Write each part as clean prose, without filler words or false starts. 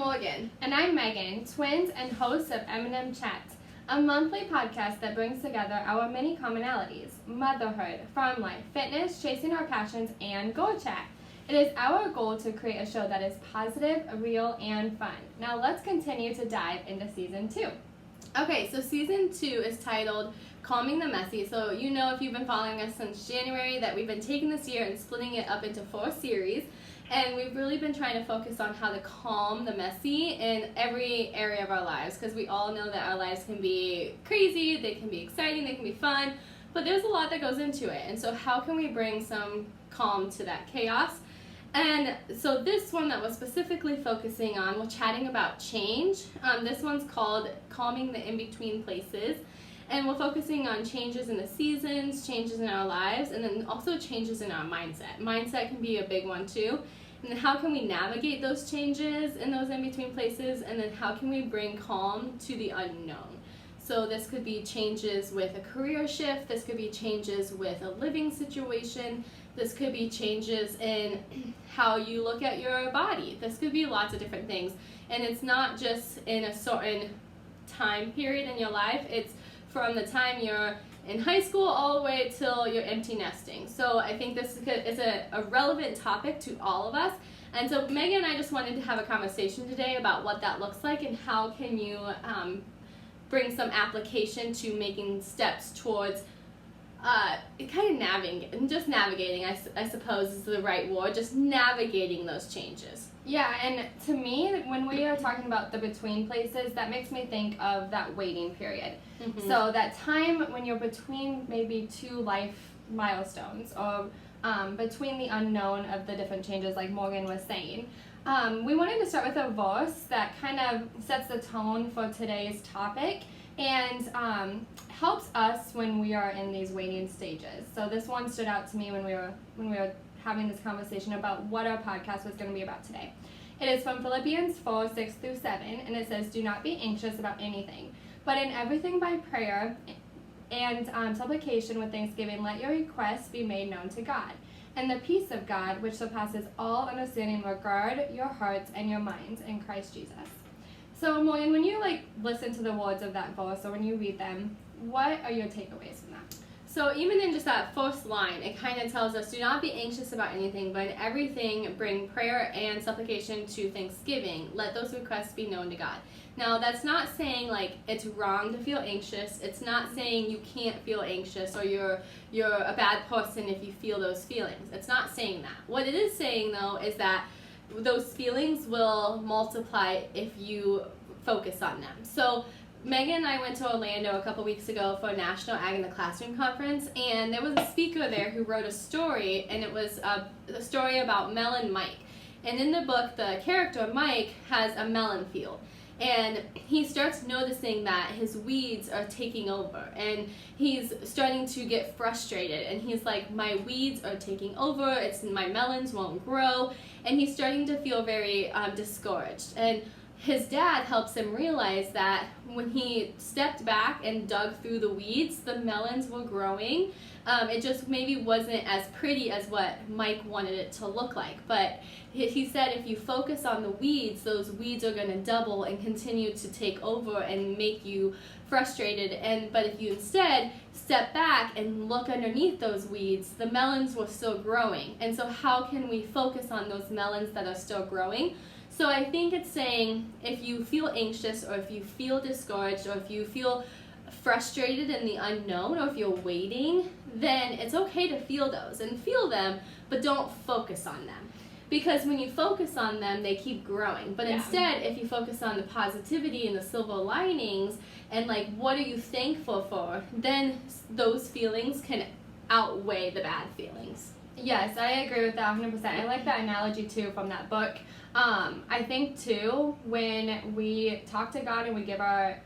Morgan. And I'm Megan, twins and hosts of M&M Chat, a monthly podcast that brings together our many commonalities: motherhood, farm life, fitness, chasing our passions, and goal chat. It is our goal to create a show that is positive, real, and fun. Now let's continue to dive into season 2. Okay, so season 2 is titled Calming the Messy. So you know, if you've been following us since January, that we've been taking this year and splitting it up into 4 series. And we've really been trying to focus on how to calm the messy in every area of our lives, because we all know that our lives can be crazy, they can be exciting, they can be fun, but there's a lot that goes into it. And so how can we bring some calm to that chaos? And so this one that we're specifically focusing on, we're chatting about change. This one's called Calming the In-Between Places. And we're focusing on changes in the seasons, changes in our lives, and then also changes in our mindset. Mindset can be a big one too. And then how can we navigate those changes in those in-between places, and then how can we bring calm to the unknown? So this could be changes with a career shift, this could be changes with a living situation, this could be changes in how you look at your body. This could be lots of different things. And it's not just in a certain time period in your life, it's from the time you're in high school all the way till you're empty nesting. So I think this is a relevant topic to all of us. And so Megan and I just wanted to have a conversation today about what that looks like and how can you bring some application to making steps towards kind of navigating, I suppose is the right word, just navigating those changes. Yeah, and to me, when we are talking about the between places, that makes me think of that waiting period. Mm-hmm. So that time when you're between maybe 2 life milestones, or between the unknown of the different changes, like Morgan was saying. We wanted to start with a verse that kind of sets the tone for today's topic and helps us when we are in these waiting stages. So this one stood out to me when we were having this conversation about what our podcast was going to be about today. It is from Philippians 4:6-7, and it says, "Do not be anxious about anything, but in everything by prayer and supplication with thanksgiving, let your requests be made known to God. And the peace of God, which surpasses all understanding, will guard your hearts and your minds in Christ Jesus." So Morgan, when you listen to the words of that verse, or when you read them, what are your takeaways from that? So even in just that first line, it kind of tells us, do not be anxious about anything, but in everything bring prayer and supplication to thanksgiving. Let those requests be known to God. Now, that's not saying it's wrong to feel anxious. It's not saying you can't feel anxious or you're a bad person if you feel those feelings. It's not saying that. What it is saying, though, is that those feelings will multiply if you focus on them. So Megan and I went to Orlando a couple weeks ago for a National Ag in the Classroom conference, and there was a speaker there who wrote a story, and it was a story about Melon Mike. And in the book, the character Mike has a melon field, and he starts noticing that his weeds are taking over, and he's starting to get frustrated, and he's like, my weeds are taking over, my melons won't grow, and he's starting to feel very discouraged. And his dad helps him realize that when he stepped back and dug through the weeds, the melons were growing. It just maybe wasn't as pretty as what Mike wanted it to look like. But he said if you focus on the weeds, those weeds are going to double and continue to take over and make you frustrated. But if you instead step back and look underneath those weeds, the melons were still growing. And so how can we focus on those melons that are still growing? So I think it's saying if you feel anxious, or if you feel discouraged, or if you feel frustrated in the unknown, or if you're waiting, then it's okay to feel those and feel them, but don't focus on them. Because when you focus on them, they keep growing. But instead, if you focus on the positivity and the silver linings and what are you thankful for, then those feelings can outweigh the bad feelings. Yes, I agree with that 100%. I like that analogy too from that book. I think too, when we talk to God and we give our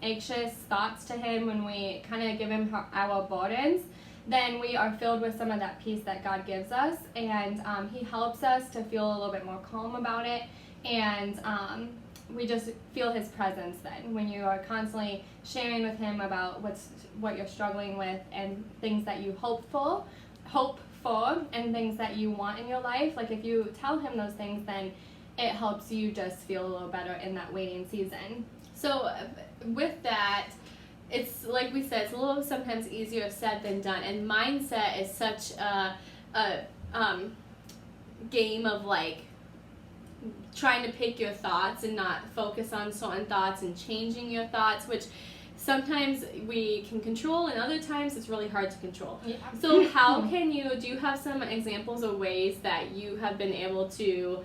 anxious thoughts to Him, when we kind of give Him our burdens, then we are filled with some of that peace that God gives us, and He helps us to feel a little bit more calm about it, and we just feel His presence then. When you are constantly sharing with Him about what you're struggling with and things that you hope for and things that you want in your life, if you tell Him those things, then it helps you just feel a little better in that waiting season. So with that, it's like we said, it's a little sometimes easier said than done. And mindset is such a game of like trying to pick your thoughts and not focus on certain thoughts and changing your thoughts, which sometimes we can control and other times it's really hard to control. Yeah. So how do you have some examples of ways that you have been able to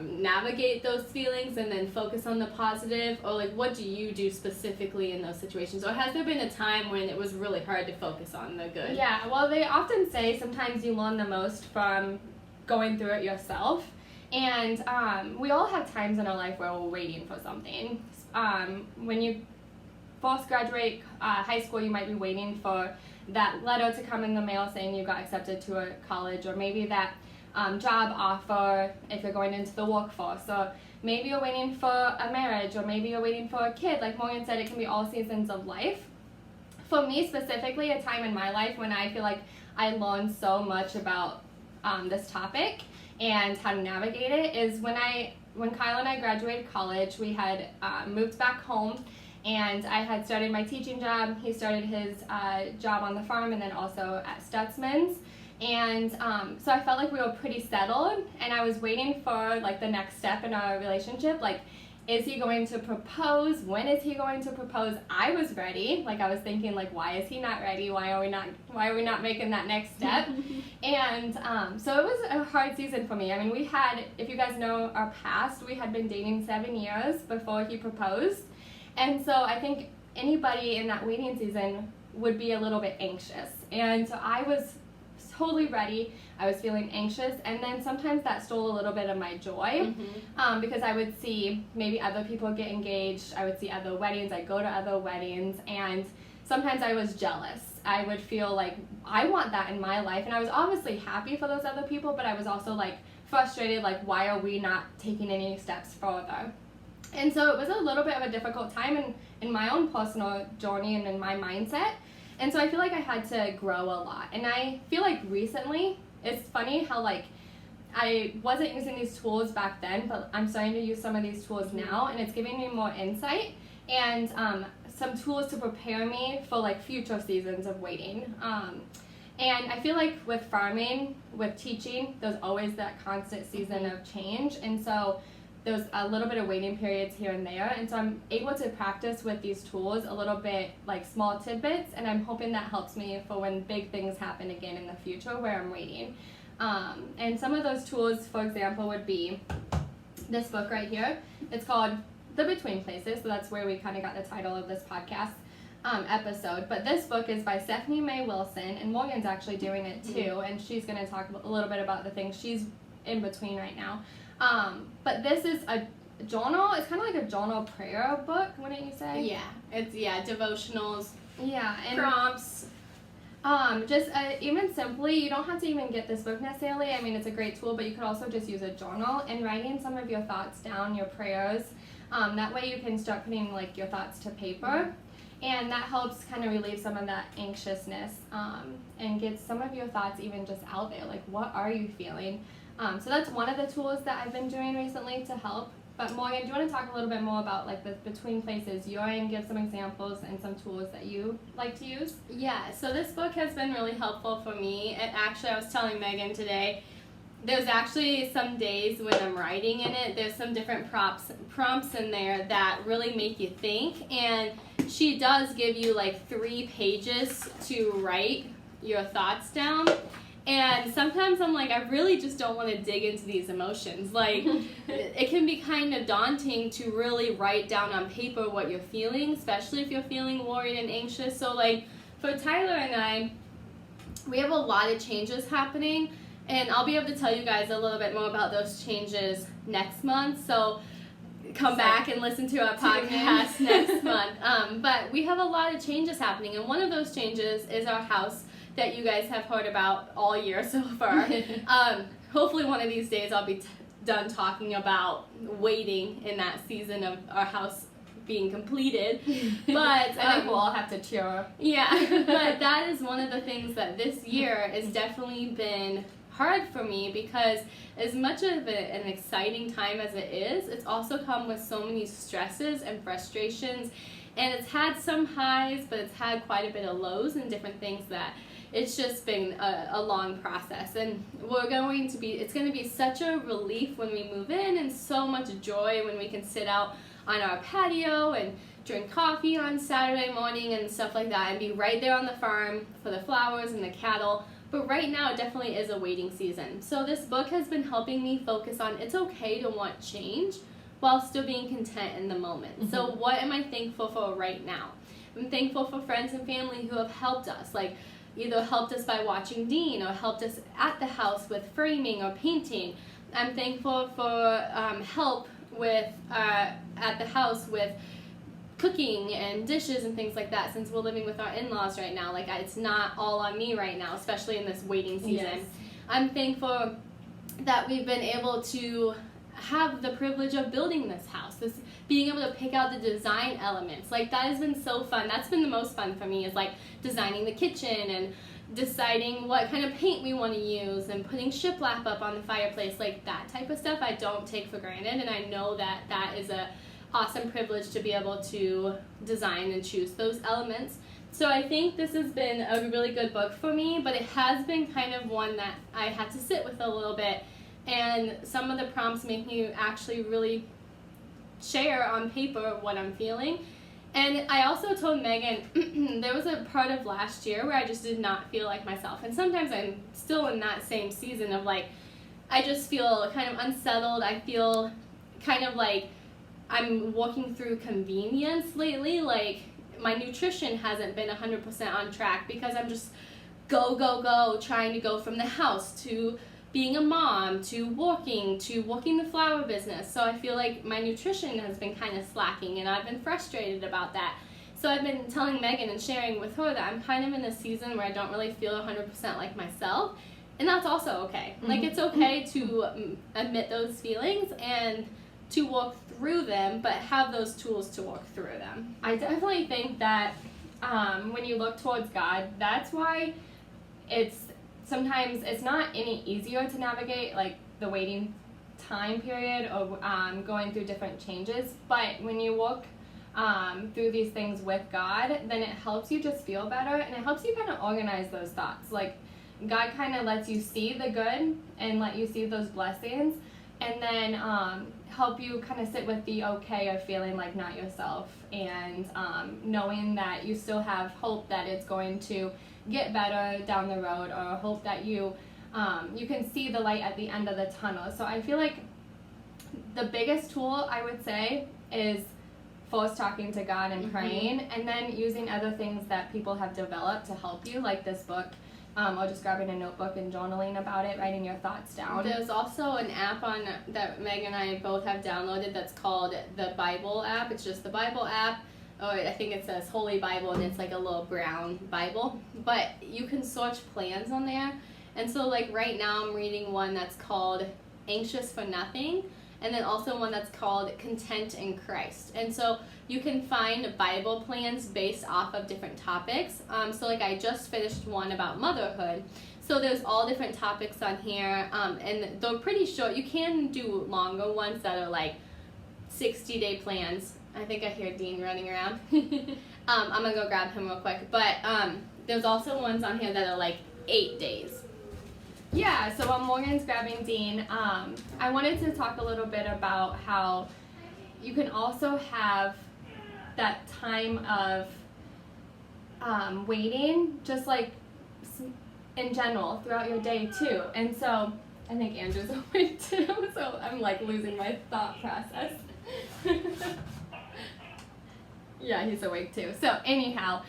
navigate those feelings and then focus on the positive, or like what do you do specifically in those situations, or has there been a time when it was really hard to focus on the good? Yeah, well, they often say sometimes you learn the most from going through it yourself, and we all have times in our life where we're waiting for something. When you first graduate high school, you might be waiting for that letter to come in the mail saying you got accepted to a college, or maybe that job offer if you're going into the workforce, or maybe you're waiting for a marriage, or maybe you're waiting for a kid. Like Morgan said, it can be all seasons of life. For me specifically, a time in my life when I feel like I learned so much about this topic and how to navigate it is when Kyle and I graduated college. We had moved back home, and I had started my teaching job. He started his job on the farm and then also at Stutzman's. And so I felt like we were pretty settled, and I was waiting for like the next step in our relationship. Like, is he going to propose? When is he going to propose? I was ready. Like, I was thinking, like, why is he not ready? Why are we not making that next step? And so it was a hard season for me. I mean, we had, if you guys know our past, we had been dating 7 years before he proposed. And so I think anybody in that waiting season would be a little bit anxious. And so I was totally ready. I was feeling anxious, and then sometimes that stole a little bit of my joy, because I would see maybe other people get engaged. I would see other weddings. I'd go to other weddings, and sometimes I was jealous. I would feel like I want that in my life, and I was obviously happy for those other people, but I was also like frustrated, like why are we not taking any steps further? And so it was a little bit of a difficult time in my own personal journey and in my mindset. And so I feel like I had to grow a lot. And I feel like recently, it's funny how like I wasn't using these tools back then, but I'm starting to use some of these tools now, and it's giving me more insight and some tools to prepare me for like future seasons of waiting. And I feel like with farming, with teaching, there's always that constant season of change. And so there's a little bit of waiting periods here and there, and so I'm able to practice with these tools a little bit, like small tidbits, and I'm hoping that helps me for when big things happen again in the future where I'm waiting. And some of those tools, for example, would be this book right here. It's called The Between Places, so that's where we kind of got the title of this podcast episode. But this book is by Stephanie May Wilson, and Morgan's actually doing it too, and she's going to talk a little bit about the things she's in between right now. But this is a journal. It's kind of like a journal prayer book, wouldn't you say? Yeah, it's devotionals. Yeah, and prompts. Just even simply, you don't have to even get this book necessarily. I mean, it's a great tool, but you could also just use a journal and writing some of your thoughts down, your prayers. That way you can start putting like your thoughts to paper, and that helps kind of relieve some of that anxiousness and get some of your thoughts even just out there. Like, what are you feeling? So that's one of the tools that I've been doing recently to help. But Morgan, do you want to talk a little bit more about like the between places you're in, give some examples and some tools that you like to use? Yeah, so this book has been really helpful for me. And actually, I was telling Megan today, there's actually some days when I'm writing in it, there's some different prompts in there that really make you think. And she does give you like 3 pages to write your thoughts down. And sometimes I'm like, I really just don't want to dig into these emotions. Like, it can be kind of daunting to really write down on paper what you're feeling, especially if you're feeling worried and anxious. So, like, for Tyler and I, we have a lot of changes happening, and I'll be able to tell you guys a little bit more about those changes next month. So, come back and listen to our podcast next month. But we have a lot of changes happening, and one of those changes is our house that you guys have heard about all year so far. Hopefully one of these days I'll be done talking about waiting in that season of our house being completed. But I think we'll all have to cheer. Yeah, but that is one of the things that this year has definitely been hard for me because as much of an exciting time as it is, it's also come with so many stresses and frustrations, and it's had some highs, but it's had quite a bit of lows and different things that it's just been a long process. And it's going to be such a relief when we move in, and so much joy when we can sit out on our patio and drink coffee on Saturday morning and stuff like that, and be right there on the farm for the flowers and the cattle. But right now it definitely is a waiting season. So this book has been helping me focus on it's okay to want change while still being content in the moment. Mm-hmm. So what am I thankful for right now? I'm thankful for friends and family who have helped us, like either helped us by watching Dean or helped us at the house with framing or painting. I'm thankful for help with at the house with cooking and dishes and things like that, since we're living with our in-laws right now. Like, it's not all on me right now, especially in this waiting season. Yes. I'm thankful that we've been able to have the privilege of building this house, being able to pick out the design elements. Like, that has been so fun. That's been the most fun for me, is like designing the kitchen and deciding what kind of paint we want to use and putting shiplap up on the fireplace. Like, that type of stuff I don't take for granted, and I know that that is a awesome privilege to be able to design and choose those elements. So I think this has been a really good book for me, but it has been kind of one that I had to sit with a little bit, and some of the prompts make me actually really share on paper what I'm feeling. And I also told Megan there was a part of last year where I just did not feel like myself, and sometimes I'm still in that same season of like, I just feel kind of unsettled. I feel kind of like I'm walking through convenience lately. Like, my nutrition hasn't been 100% on track because I'm just go, trying to go from the house to being a mom to walking the flower business. So I feel like my nutrition has been kind of slacking, and I've been frustrated about that. So I've been telling Megan and sharing with her that I'm kind of in a season where I don't really feel 100% like myself, and that's also okay. Mm-hmm. Like, it's okay to admit those feelings and to walk through them, but have those tools to walk through them. I definitely think that when you look towards God, that's why sometimes it's not any easier to navigate, like, the waiting time period or going through different changes. But when you walk through these things with God, then it helps you just feel better, and it helps you kind of organize those thoughts. Like, God kind of lets you see the good and let you see those blessings, and then help you kind of sit with the okay of feeling like not yourself, and knowing that you still have hope that it's going to get better down the road, or hope that you can see the light at the end of the tunnel. So I feel like the biggest tool, I would say, is first talking to God and praying, and then using other things that people have developed to help you, like this book. Or just grabbing a notebook and journaling about it, writing your thoughts down. There's also an app that Meg and I both have downloaded that's called the Bible app. It's just the Bible app. Oh, I think it says Holy Bible, and it's like a little brown Bible. But you can search plans on there. And so, like, right now I'm reading one that's called Anxious for Nothing, and then also one that's called Content in Christ. And so you can find Bible plans based off of different topics. So like, I just finished one about motherhood. So there's all different topics on here, and they're pretty short. You can do longer ones that are like 60-day plans. I think I hear Dean running around. I'm gonna go grab him real quick. But there's also ones on here that are like 8 days. Yeah, so while Morgan's grabbing Dean, I wanted to talk a little bit about how you can also have that time of waiting, just like in general, throughout your day too. And so I think Andrew's awake too, so I'm like losing my thought process. Yeah, he's awake too. So anyhow,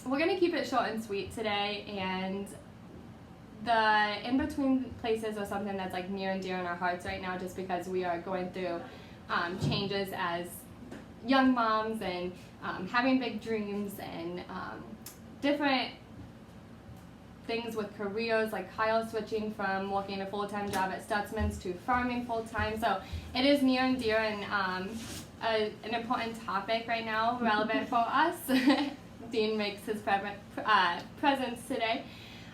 we're going to keep it short and sweet today, and the in-between places are something that's like near and dear in our hearts right now, just because we are going through changes as young moms, and having big dreams, and different things with careers, like Kyle switching from working a full-time job at Stutzman's to farming full-time. So it is near and dear, and an important topic right now, relevant for us. Dean makes his presence today.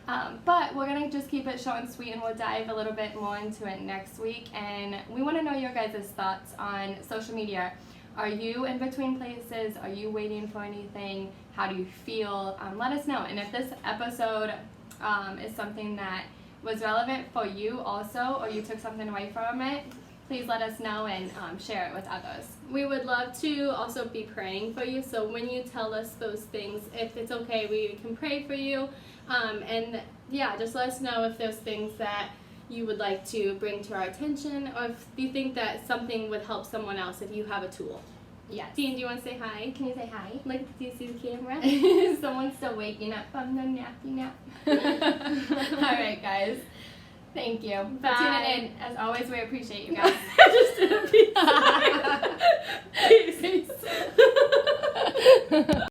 But we're going to just keep it short and sweet, and we'll dive a little bit more into it next week. And we want to know your guys' thoughts on social media. Are you in between places? Are you waiting for anything? How do you feel? Let us know. And if this episode is something that was relevant for you also, or you took something away from it, please let us know and share it with others. We would love to also be praying for you. So when you tell us those things, if it's okay, we can pray for you. And yeah, just let us know if there's things that you would like to bring to our attention, or if you think that something would help someone else, if you have a tool. Yes. Dean, do you want to say hi? Can you say hi? Like, do you see the camera? Someone's still waking up from their nappy nap. All right, guys. Thank you for Bye. tuning in. As always, we appreciate you guys. Just did a peace sign. Peace.